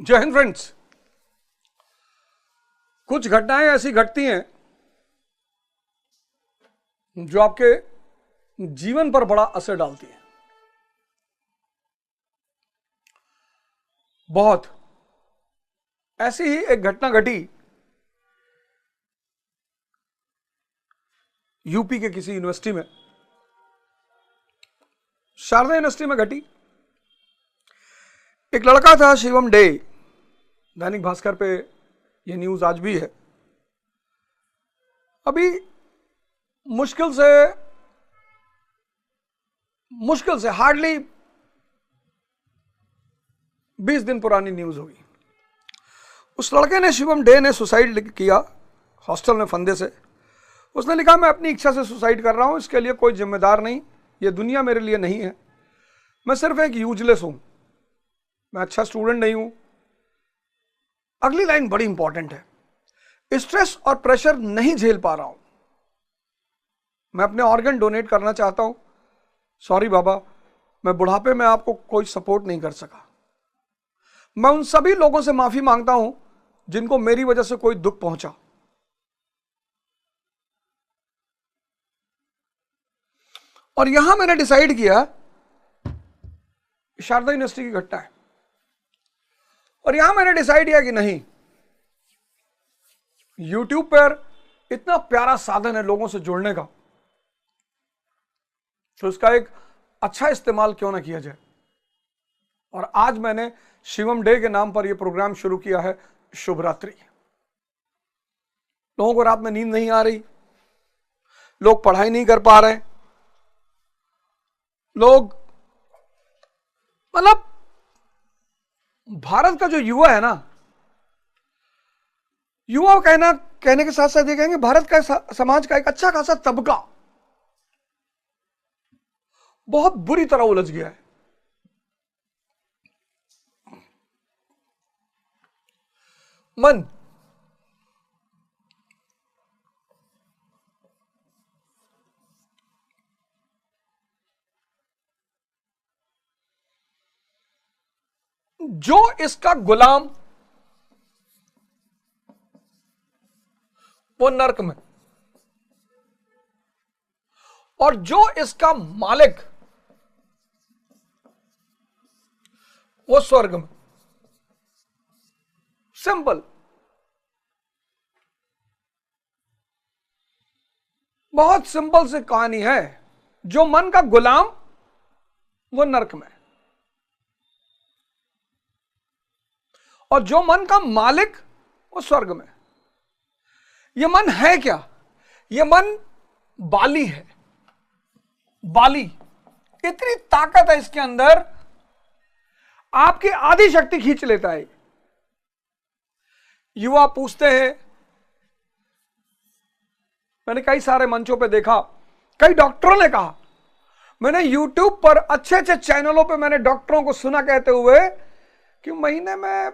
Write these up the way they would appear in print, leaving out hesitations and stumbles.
जय हिंद फ्रेंड्स। कुछ घटनाएं ऐसी घटती हैं जो आपके जीवन पर बड़ा असर डालती हैं। बहुत ऐसी ही एक घटना घटी यूपी के किसी यूनिवर्सिटी में, शारदा यूनिवर्सिटी में घटी। एक लड़का था शिवम डे, दैनिक भास्कर पे ये न्यूज आज भी है। अभी मुश्किल से हार्डली 20 दिन पुरानी न्यूज होगी। उस लड़के ने, शिवम डे ने, सुसाइड किया हॉस्टल में फंदे से। उसने लिखा, मैं अपनी इच्छा से सुसाइड कर रहा हूं, इसके लिए कोई जिम्मेदार नहीं, ये दुनिया मेरे लिए नहीं है, मैं सिर्फ एक यूजलेस हूं, मैं अच्छा स्टूडेंट नहीं हूं। अगली लाइन बड़ी इंपॉर्टेंट है, स्ट्रेस और प्रेशर नहीं झेल पा रहा हूं, मैं अपने ऑर्गन डोनेट करना चाहता हूं, सॉरी बाबा, मैं बुढ़ापे में आपको कोई सपोर्ट नहीं कर सका। मैं उन सभी लोगों से माफी मांगता हूं जिनको मेरी वजह से कोई दुख पहुंचा। और यहां मैंने डिसाइड किया, शारदा यूनिवर्सिटी की घटना है, और यहां मैंने डिसाइड किया कि नहीं, यूट्यूब पर इतना प्यारा साधन है लोगों से जुड़ने का, तो इसका एक अच्छा इस्तेमाल क्यों ना किया जाए। और आज मैंने शिवम डे के नाम पर यह प्रोग्राम शुरू किया है, शुभ रात्रि। लोगों को रात में नींद नहीं आ रही, लोग पढ़ाई नहीं कर पा रहे, लोग, मतलब भारत का जो युवा है ना, युवा कहने के साथ साथ ये कहेंगे भारत का समाज का एक अच्छा खासा तबका बहुत बुरी तरह उलझ गया है। मन, जो इसका गुलाम वो नर्क में, और जो इसका मालिक वो स्वर्ग में। सिंपल, बहुत सिंपल सी कहानी है। जो मन का गुलाम वो नर्क में, और जो मन का मालिक वो स्वर्ग में। ये मन है क्या? ये मन बाली है, बाली। इतनी ताकत है इसके अंदर, आपकी आधी शक्ति खींच लेता है। युवा पूछते हैं, मैंने कई सारे मंचों पे देखा, कई डॉक्टरों ने कहा, मैंने यूट्यूब पर अच्छे अच्छे चैनलों पे मैंने डॉक्टरों को सुना कहते हुए कि महीने में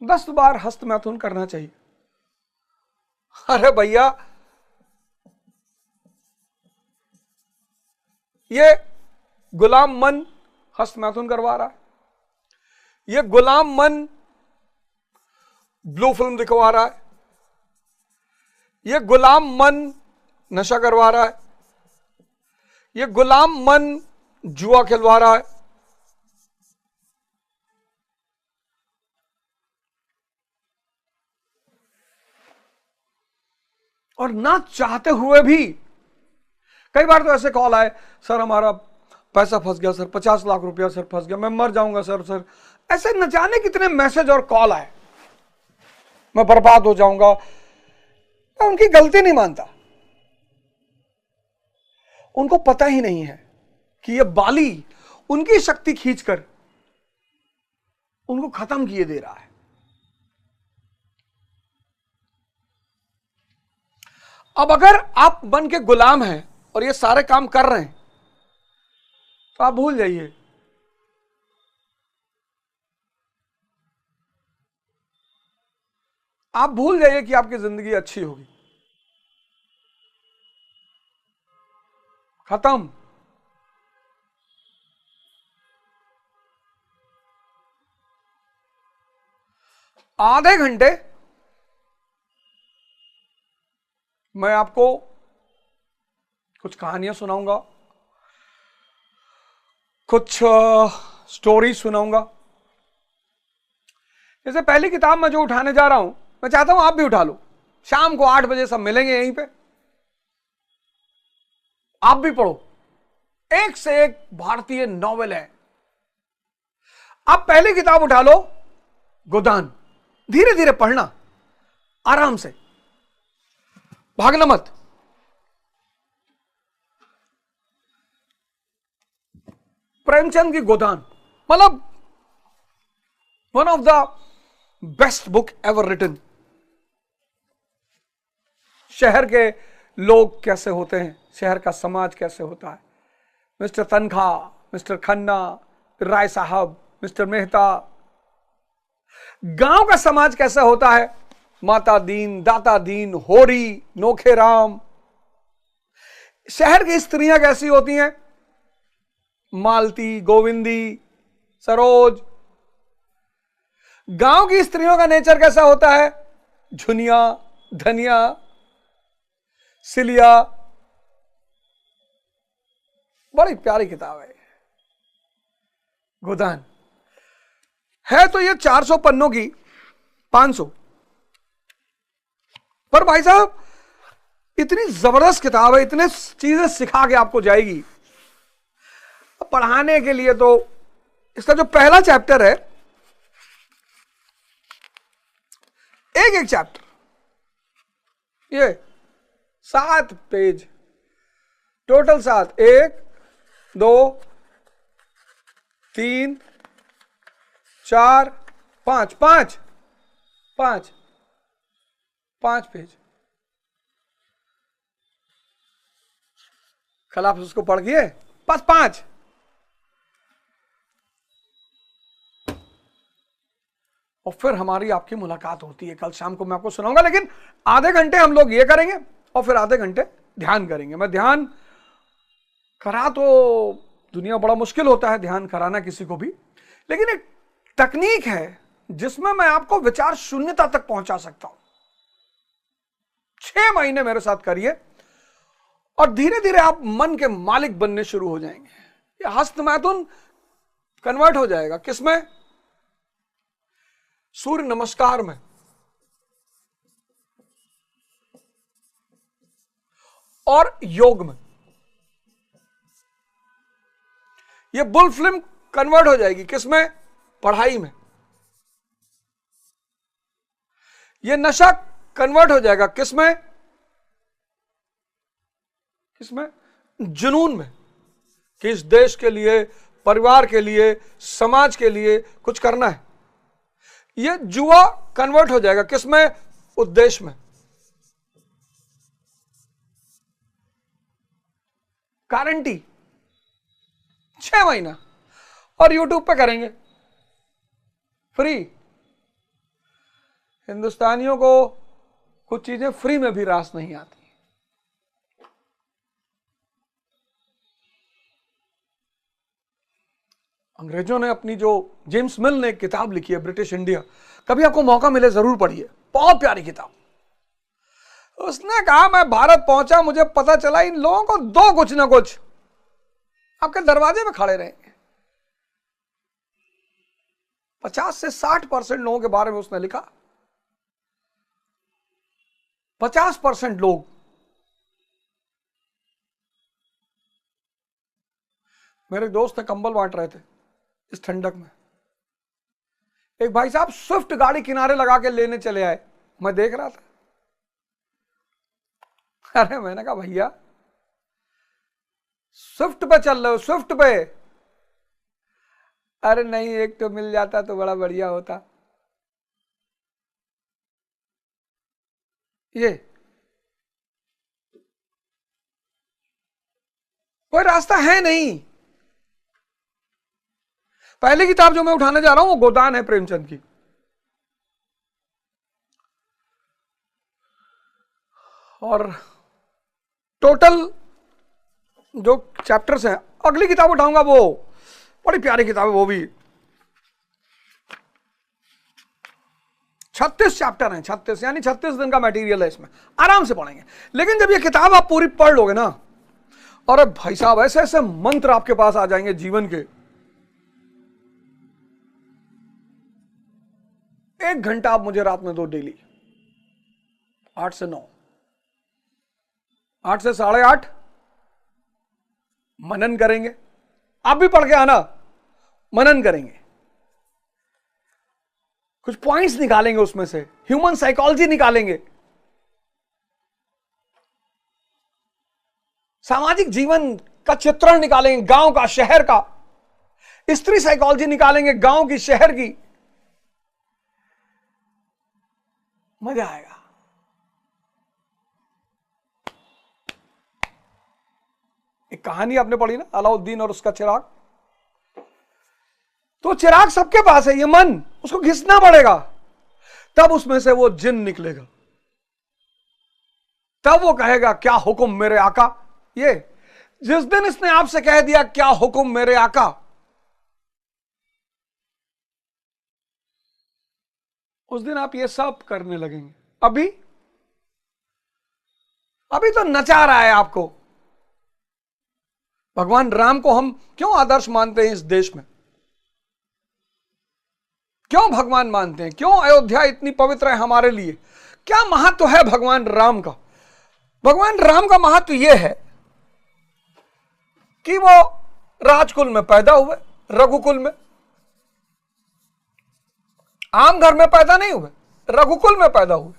10 बार हस्तमैथुन करना चाहिए। अरे भैया, ये गुलाम मन हस्तमैथुन करवा रहा है, ये गुलाम मन ब्लू फिल्म दिखवा रहा है, ये गुलाम मन नशा करवा रहा है, ये गुलाम मन जुआ खिलवा रहा है। और ना चाहते हुए भी कई बार तो ऐसे कॉल आए, सर हमारा पैसा फंस गया सर, 50 लाख रुपया सर फंस गया, मैं मर जाऊंगा सर। ऐसे न जाने कितने मैसेज और कॉल आए, मैं बर्बाद हो जाऊंगा। मैं उनकी गलती नहीं मानता, उनको पता ही नहीं है कि ये बाली उनकी शक्ति खींचकर उनको खत्म किए दे रहा है। अब अगर आप मन के गुलाम हैं और ये सारे काम कर रहे हैं, तो आप भूल जाइए, आप भूल जाइए कि आपकी जिंदगी अच्छी होगी। खत्म। आधे घंटे मैं आपको कुछ कहानियां सुनाऊंगा, कुछ स्टोरी सुनाऊंगा। जैसे पहली किताब मैं जो उठाने जा रहा हूं, मैं चाहता हूं आप भी उठा लो। शाम को 8 बजे सब मिलेंगे यहीं पे, आप भी पढ़ो। एक से एक भारतीय नॉवेल है। आप पहली किताब उठा लो, गोदान। धीरे धीरे पढ़ना, आराम से, भागना मत। प्रेमचंद की गोदान मतलब one of the best book ever written. शहर के लोग कैसे होते हैं, शहर का समाज कैसे होता है, मिस्टर तनखा, मिस्टर खन्ना, राय साहब, मिस्टर मेहता। गांव का समाज कैसा होता है, माता दीन, दाता दीन, होरी, नोखे राम। शहर की स्त्रियां कैसी होती हैं, मालती, गोविंदी, सरोज। गांव की स्त्रियों का नेचर कैसा होता है, झुनिया, धनिया, सिलिया। बड़ी प्यारी किताब है गोदान। है तो ये 400 पन्नों की, 500, पर भाई साहब इतनी जबरदस्त किताब है, इतने चीजें सिखा के आपको जाएगी। पढ़ाने के लिए तो इसका जो पहला चैप्टर है, एक एक चैप्टर, ये 7 पेज टोटल, 7, 1 2 3 4 5 5 5 5 पेज। कल आप उसको पढ़ गए, बस 5। और फिर हमारी आपकी मुलाकात होती है। कल शाम को मैं आपको सुनाऊंगा, लेकिन आधे घंटे हम लोग ये करेंगे और फिर आधे घंटे ध्यान करेंगे। मैं ध्यान करा तो दुनिया बड़ा मुश्किल होता है ध्यान कराना किसी को भी, लेकिन एक तकनीक है जिसमें मैं आपको विचार शून्यता तक पहुंचा सकता हूं। 6 महीने मेरे साथ करिए और धीरे धीरे आप मन के मालिक बनने शुरू हो जाएंगे। ये हस्त मैथुन कन्वर्ट हो जाएगा किसमें, सूर्य नमस्कार में, और योग में। ये बुल फिल्म कन्वर्ट हो जाएगी किसमें, पढ़ाई में। ये नशा कन्वर्ट हो जाएगा किसमें, किसमें, जुनून में, कि इस देश के लिए, परिवार के लिए, समाज के लिए कुछ करना है। ये जुआ कन्वर्ट हो जाएगा किसमें, उद्देश्य में। गारंटी 6 महीना, और यूट्यूब पे करेंगे फ्री। हिंदुस्तानियों को कुछ चीजें फ्री में भी रास नहीं आती। अंग्रेजों ने अपनी, जो जेम्स मिल ने एक किताब लिखी है ब्रिटिश इंडिया, कभी आपको मौका मिले जरूर पढ़िए, बहुत प्यारी किताब। उसने कहा मैं भारत पहुंचा, मुझे पता चला इन लोगों को दो कुछ ना कुछ आपके दरवाजे में खड़े रहेंगे। 50 से 60% लोगों के बारे में उसने लिखा। 50% लोग मेरे दोस्त ने कंबल बांट रहे थे इस ठंडक में। एक भाई साहब स्विफ्ट गाड़ी किनारे लगा के लेने चले आए, मैं देख रहा था। अरे मैंने कहा भैया स्विफ्ट पे चल रहे हो, स्विफ्ट पे? अरे नहीं, एक तो मिल जाता तो बड़ा बढ़िया होता। ये कोई रास्ता है नहीं। पहली किताब जो मैं उठाने जा रहा हूं वो गोदान है प्रेमचंद की। और टोटल जो चैप्टर्स हैं, अगली किताब उठाऊंगा वो बड़ी प्यारी किताब है, वो भी 36 चैप्टर हैं, 36 यानी 36 दिन का मटेरियल है इसमें, आराम से पढ़ेंगे। लेकिन जब ये किताब आप पूरी पढ़ लोगे ना, और भाई साहब ऐसे ऐसे मंत्र आपके पास आ जाएंगे जीवन के। 1 घंटा आप मुझे रात में दो डेली, 8 से 9, 8 से 8:30 मनन करेंगे। आप भी पढ़ के आना, मनन करेंगे, कुछ पॉइंट्स निकालेंगे उसमें से, ह्यूमन साइकोलॉजी निकालेंगे, सामाजिक जीवन का चित्रण निकालेंगे, गांव का, शहर का, स्त्री साइकोलॉजी निकालेंगे, गांव की, शहर की। मजा आएगा। एक कहानी आपने पढ़ी ना, अलाउद्दीन और उसका चिराग। तो चिराग सबके पास है, ये मन, उसको घिसना पड़ेगा, तब उसमें से वो जिन निकलेगा, तब वो कहेगा क्या हुक्म मेरे आका। ये जिस दिन इसने आपसे कह दिया क्या हुक्म मेरे आका, उस दिन आप ये सब करने लगेंगे। अभी तो नचा रहा है आपको। भगवान राम को हम क्यों आदर्श मानते हैं इस देश में, क्यों भगवान मानते हैं, क्यों अयोध्या इतनी पवित्र है हमारे लिए, क्या महत्व है भगवान राम का। भगवान राम का महत्व यह है कि वो राजकुल में पैदा हुए, रघुकुल में, आम घर में पैदा नहीं हुए, रघुकुल में पैदा हुए,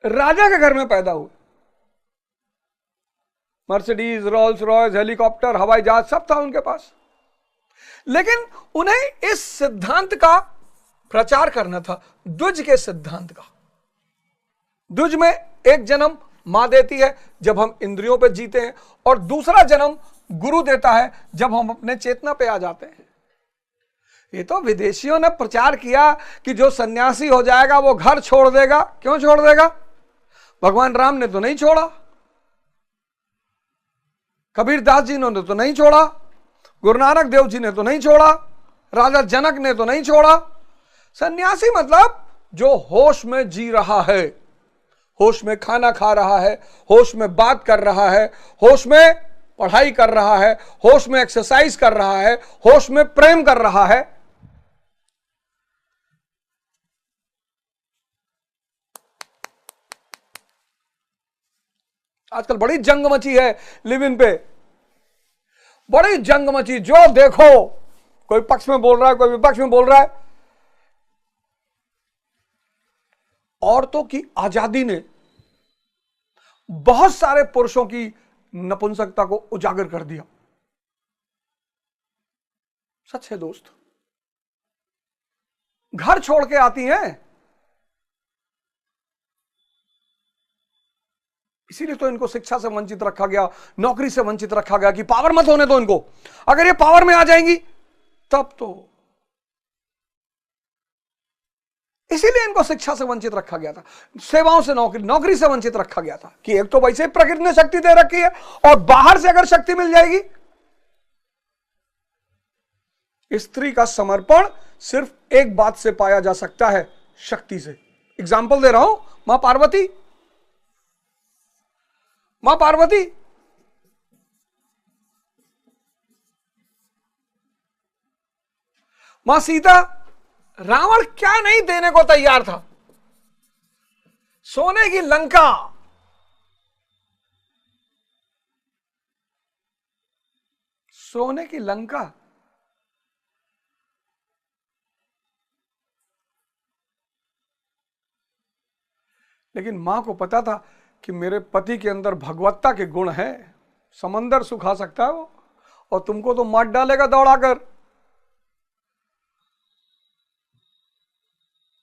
राजा के घर में पैदा हुए। मर्सिडीज, रोल्स रॉयस, हेलीकॉप्टर, हवाई जहाज सब था उनके पास। लेकिन उन्हें इस सिद्धांत का प्रचार करना था, द्विज के सिद्धांत का। द्विज में एक जन्म मां देती है जब हम इंद्रियों पे जीते हैं, और दूसरा जन्म गुरु देता है जब हम अपने चेतना पे आ जाते हैं। ये तो विदेशियों ने प्रचार किया कि जो सन्यासी हो जाएगा वो घर छोड़ देगा। क्यों छोड़ देगा? भगवान राम ने तो नहीं छोड़ा, कबीरदास जी ने तो नहीं छोड़ा, गुरु नानक देव जी ने तो नहीं छोड़ा, राजा जनक ने तो नहीं छोड़ा। सन्यासी मतलब जो होश में जी रहा है, होश में खाना खा रहा है, होश में बात कर रहा है, होश में पढ़ाई कर रहा है, होश में एक्सरसाइज कर रहा है, होश में प्रेम कर रहा है। आजकल बड़ी जंग मची है लिव इन पे, बड़ी जंग मची। जो देखो कोई पक्ष में बोल रहा है, कोई विपक्ष में बोल रहा है। औरतों की आजादी ने बहुत सारे पुरुषों की नपुंसकता को उजागर कर दिया। सच है दोस्त, घर छोड़ के आती हैं, इसीलिए तो इनको शिक्षा से वंचित रखा गया, नौकरी से वंचित रखा गया कि पावर मत होने दो इनको। अगर ये पावर में आ जाएंगी तब तो, इसीलिए इनको शिक्षा से वंचित रखा गया था, सेवाओं से, नौकरी से वंचित रखा गया था कि एक तो वैसे प्रकृति ने शक्ति दे रखी है, और बाहर से अगर शक्ति मिल जाएगी। स्त्री का समर्पण सिर्फ एक बात से पाया जा सकता है, शक्ति से। एग्जाम्पल दे रहा हूं, मां पार्वती, मां पार्वती मां सीता, रावण क्या नहीं देने को तैयार था, सोने की लंका, सोने की लंका। लेकिन मां को पता था कि मेरे पति के अंदर भगवत्ता के गुण हैं, समंदर सुखा सकता है वो, और तुमको तो मार डालेगा दौड़ाकर।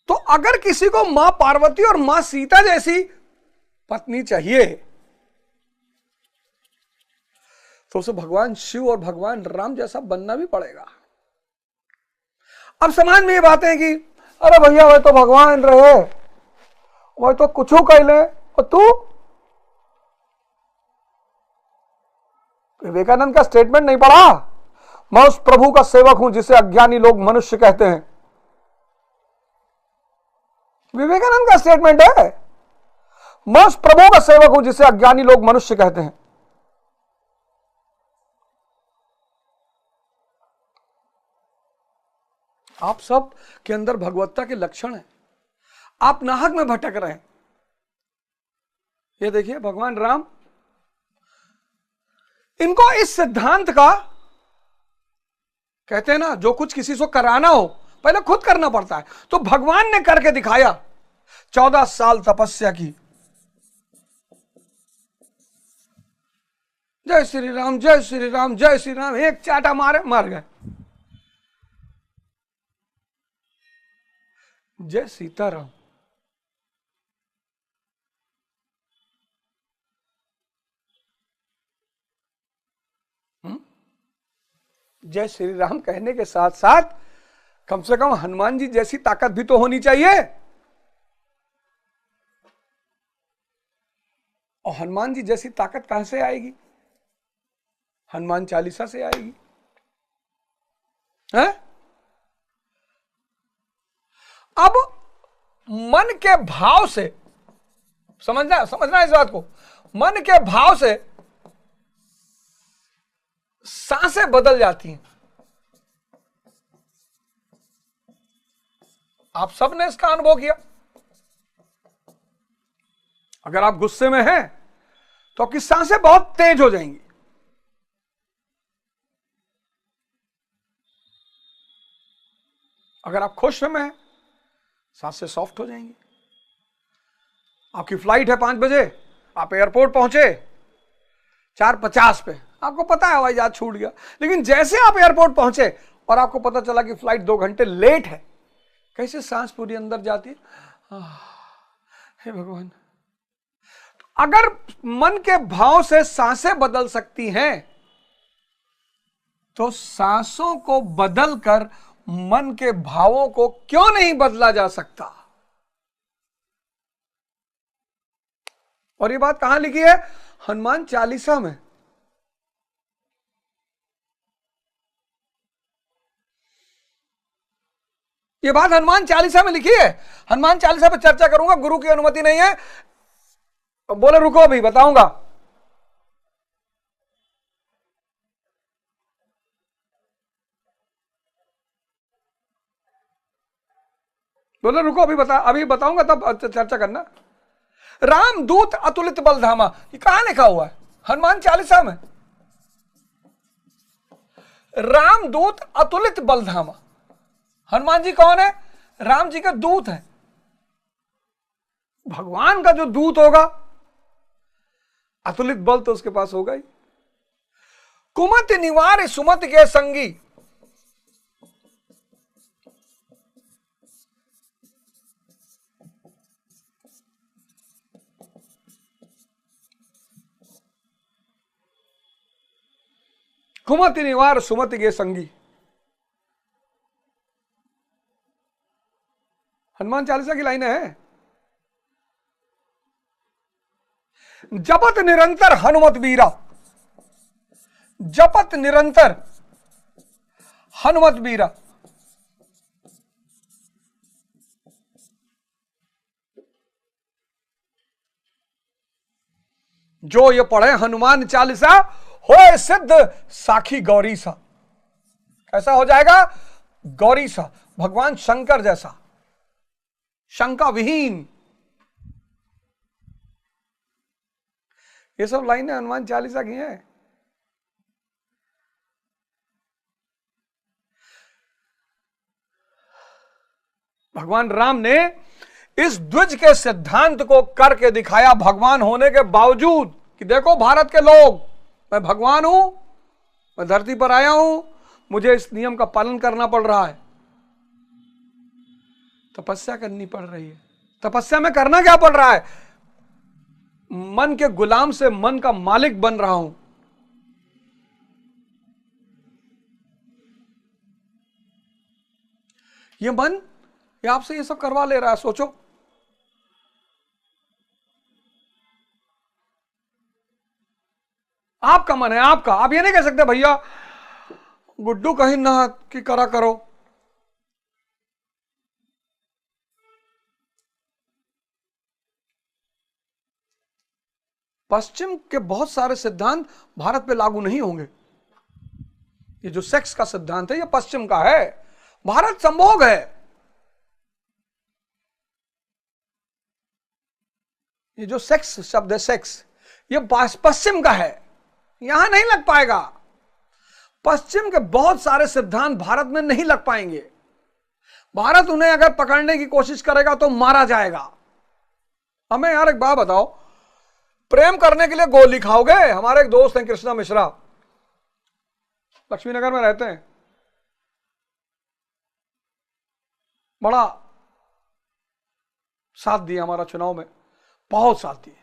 तो अगर किसी को मां पार्वती और मां सीता जैसी पत्नी चाहिए तो उसे भगवान शिव और भगवान राम जैसा बनना भी पड़ेगा। अब समाज में ये बातें हैं कि अरे भैया वह तो भगवान रहे, वह तो कुछ कह ले, और तू। विवेकानंद का स्टेटमेंट नहीं पढ़ा? मैं उस प्रभु का सेवक हूं जिसे अज्ञानी लोग मनुष्य कहते हैं। विवेकानंद का स्टेटमेंट है, मैं उस प्रभु का सेवक हूं जिसे अज्ञानी लोग मनुष्य कहते हैं। आप सब के अंदर भगवत्ता के लक्षण हैं, आप नाहक में भटक रहे हैं। ये देखिए भगवान राम, इनको इस सिद्धांत का कहते हैं ना, जो कुछ किसी को कराना हो पहले खुद करना पड़ता है, तो भगवान ने करके दिखाया। 14 साल तपस्या की, जय श्री राम जय श्री राम जय श्री राम, एक चाटा मारे मर गए। जय सीताराम। जय श्री राम कहने के साथ साथ कम से कम हनुमान जी जैसी ताकत भी तो होनी चाहिए। और हनुमान जी जैसी ताकत कहां से आएगी? हनुमान चालीसा से आएगी, है? अब मन के भाव से समझना इस बात को, मन के भाव से सांसें बदल जाती हैं। आप सबने इसका अनुभव किया। अगर आप गुस्से में हैं तो आपकी सांसें बहुत तेज हो जाएंगी। अगर आप खुश में हैं, सांसें सॉफ्ट हो जाएंगी। आपकी फ्लाइट है 5 बजे, आप एयरपोर्ट पहुंचे 4:50 पे, आपको पता है हवाई जहाज छूट गया, लेकिन जैसे आप एयरपोर्ट पहुंचे और आपको पता चला कि फ्लाइट 2 घंटे लेट है, कैसे सांस पूरी अंदर जाती है, हे भगवान। तो अगर मन के भाव से सांसें बदल सकती हैं, तो सांसों को बदलकर मन के भावों को क्यों नहीं बदला जा सकता? और ये बात कहां लिखी है? हनुमान चालीसा में। ये बात हनुमान चालीसा में लिखी है। हनुमान चालीसा पर चर्चा करूंगा, गुरु की अनुमति नहीं है। बोले रुको अभी बताऊंगा। बोले रुको अभी बताऊंगा, तब चर्चा करना। रामदूत अतुलित बलधामा, ये कहां लिखा हुआ है? हनुमान चालीसा में। रामदूत अतुलित बलधामा। हनुमान जी कौन है? राम जी का दूत है। भगवान का जो दूत होगा, अतुलित बल तो उसके पास होगा ही। कुमत निवार सुमत के संगी, कुमत निवार सुमत के संगी। हनुमान चालीसा की लाइन है। जपत निरंतर हनुमत वीरा, जपत निरंतर हनुमत वीरा। जो ये पढ़े हनुमान चालीसा, हो सिद्ध साखी गौरी सा। कैसा हो जाएगा? गौरी सा, भगवान शंकर जैसा, शंका विहीन। ये सब लाइनें हनुमान चालीसा की हैं। भगवान राम ने इस द्विज के सिद्धांत को करके दिखाया, भगवान होने के बावजूद, कि देखो भारत के लोग, मैं भगवान हूं, मैं धरती पर आया हूं, मुझे इस नियम का पालन करना पड़ रहा है। तपस्या करनी पड़ रही है। तपस्या में करना क्या पड़ रहा है? मन के गुलाम से मन का मालिक बन रहा हूं। ये मन ये आपसे ये सब करवा ले रहा है। सोचो, आपका मन है, आपका। आप ये नहीं कह सकते भैया गुड्डू कहीं ना कि करा करो। पश्चिम के बहुत सारे सिद्धांत भारत पे लागू नहीं होंगे। ये जो सेक्स का सिद्धांत है ये पश्चिम का है, भारत संभोग है। ये जो सेक्स शब्द है, सेक्स, ये पश्चिम का है, यहां नहीं लग पाएगा। पश्चिम के बहुत सारे सिद्धांत भारत में नहीं लग पाएंगे। भारत उन्हें अगर पकड़ने की कोशिश करेगा तो मारा जाएगा। हमें यार एक बात बताओ, प्रेम करने के लिए गोली खाओगे? हमारे एक दोस्त हैं कृष्णा मिश्रा, लक्ष्मी नगर में रहते हैं, बड़ा साथ दिया हमारा चुनाव में, बहुत साथ दिए,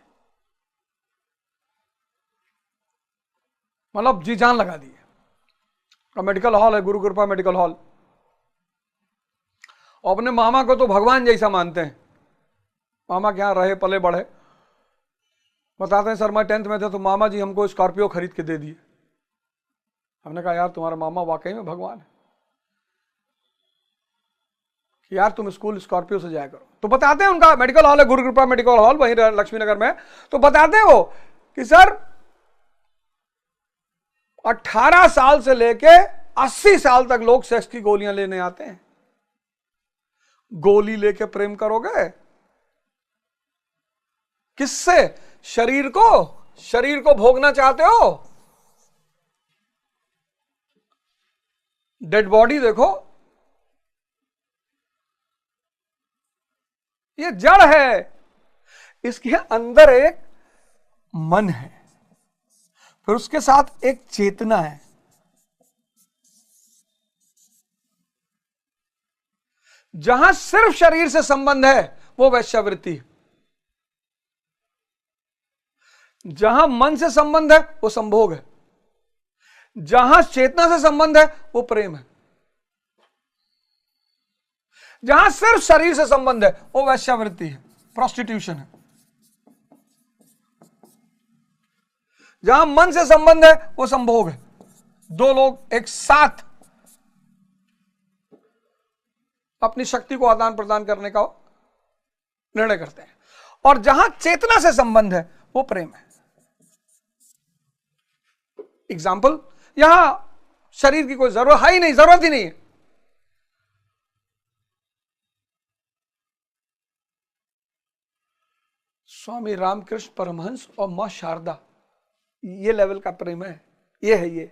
मतलब जी जान लगा दी। मेडिकल हॉल है, गुरु कृपा मेडिकल हॉल। अपने मामा को तो भगवान जैसा मानते हैं। मामा के यहां रहे पले बढ़े, बताते हैं सर मैं 10th में थे तो मामा जी हमको स्कॉर्पियो खरीद के दे दिए। हमने कहा यार तुम्हारा मामा वाकई में भगवान है कि यार तुम स्कूल स्कॉर्पियो से जाया करो। तो बताते हैं, उनका मेडिकल हॉल है, गुरु कृपा मेडिकल हॉल, वहीं लक्ष्मी नगर में। तो बताते हैं वो कि सर 18 साल से लेके 80 साल तक लोग सेक्स की गोलियां लेने आते हैं। गोली लेके प्रेम करोगे किससे? शरीर को भोगना चाहते हो? डेड बॉडी देखो, ये जड़ है, इसके अंदर एक मन है, फिर उसके साथ एक चेतना है। जहां सिर्फ शरीर से संबंध है वो वैश्यावृत्ति है, जहां मन से संबंध है वो संभोग है, जहां चेतना से संबंध है वो प्रेम है, जहां सिर्फ शरीर से संबंध है वो वैश्यावृत्ति है, प्रोस्टिट्यूशन है। जहां मन से संबंध है वो संभोग है, दो लोग एक साथ अपनी शक्ति को आदान प्रदान करने का निर्णय करते हैं। और जहां चेतना से संबंध है वो प्रेम है। एग्जाम्पल, यहां शरीर की कोई जरूरत है ही नहीं, जरूरत ही नहीं है। स्वामी रामकृष्ण परमहंस और मां शारदा, ये लेवल का प्रेम है, ये है ये।